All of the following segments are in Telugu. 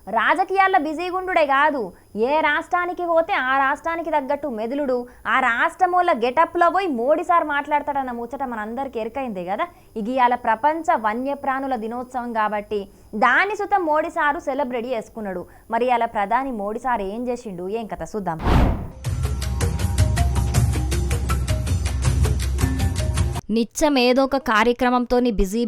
రాజకీయాల్లో బిజీగుండుడే కాదు, ఏ రాష్ట్రానికి పోతే ఆ రాష్ట్రానికి తగ్గట్టు మెదులుడు, ఆ రాష్ట్రం వల్ల గెటప్లో పోయి మోడీ సార్ మాట్లాడతాడన్న ముచ్చట మనందరికీ ఎరకైందే కదా. ఇవాళ ప్రపంచ వన్యప్రాణుల దినోత్సవం కాబట్టి దాని సుతం మోడీ సారు సెలబ్రేట్ చేసుకున్నాడు. మరి అలా ప్రధాని మోడీ సార్ ఏం చేసిండు, ఏం కథ చూద్దాం. నిత్యం ఏదో ఒక కార్యక్రమంతో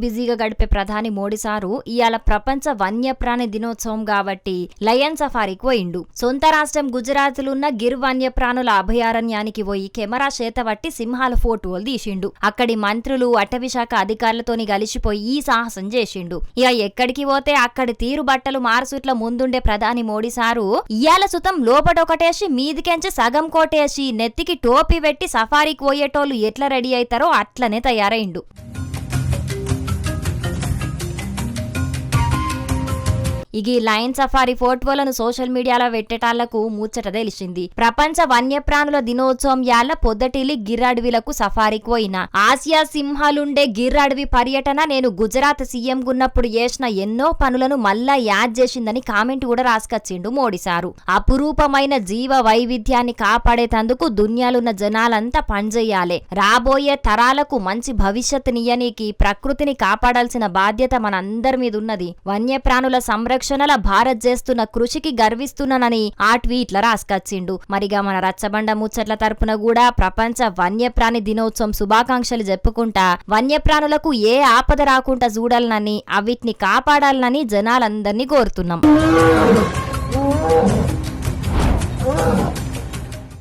బిజీగా గడిపే ప్రధాని మోడీ సారు ఇవాళ ప్రపంచ వన్యప్రాణి దినోత్సవం కాబట్టి లయన్ సఫారీకి పోయిండు. సొంత రాష్ట్రం గుజరాత్లున్న గిర్ వన్యప్రాణుల అభయారణ్యానికి పోయి కెమెరా చేతబట్టి సింహాల ఫోటోలు తీసిండు. అక్కడి మంత్రులు అటవీ శాఖ అధికారులతోని కలిసిపోయి ఈ సాహసం చేసిండు. ఇక ఎక్కడికి పోతే అక్కడి తీరు బట్టలు మారుసుట్ల ముందుండే ప్రధాని మోడీ సారు ఇయాల సుతం లోపటొకటేసి మీదికెంచి సగం కోటేసి నెత్తికి టోపీ పెట్టి సఫారీకి పోయేటోళ్ళు ఎట్లా రెడీ అవుతారో అట్లనే తయారైండు. ఇగి లయన్ సఫారీ ఫోటోలను సోషల్ మీడియాలో పెట్టేటాళ్లకు ముచ్చట తెలిసింది. ప్రపంచ వన్యప్రాణుల దినోత్సవం యాళ్ల పొద్దటిల్లి గిర్ అడవిలకు సఫారీకి పోయిన ఆసియా సింహాలుండే గిర్ అడవి పర్యటన నేను గుజరాత్ సీఎం గున్నప్పుడు చేసిన ఎన్నో పనులను మళ్ళా యాద్ చేసిందని కామెంట్ కూడా రాసుకొచ్చిండు మోడీ సారు. అపురూపమైన జీవ వైవిధ్యాన్ని కాపాడేటందుకు దునియాలున్న జనాలంతా పనిచేయాలి. రాబోయే తరాలకు మంచి భవిష్యత్తునియనీకి ప్రకృతిని కాపాడాల్సిన బాధ్యత మనందరి మీద ఉన్నది. వన్యప్రాణుల సంరక్షణ భారత్ చేస్తున్న కృషికి గర్విస్తున్నానని ఆ ట్వీట్ల రాసుకొచ్చిండు. మరిగా మన రచ్చబండ ముచ్చట్ల తరపున కూడా ప్రపంచ వన్యప్రాణి దినోత్సవం శుభాకాంక్షలు చెప్పుకుంటా వన్యప్రాణులకు ఏ ఆపద రాకుండా చూడాలనని అవిటిని కాపాడాలని జనాలందరినీ కోరుతున్నాం.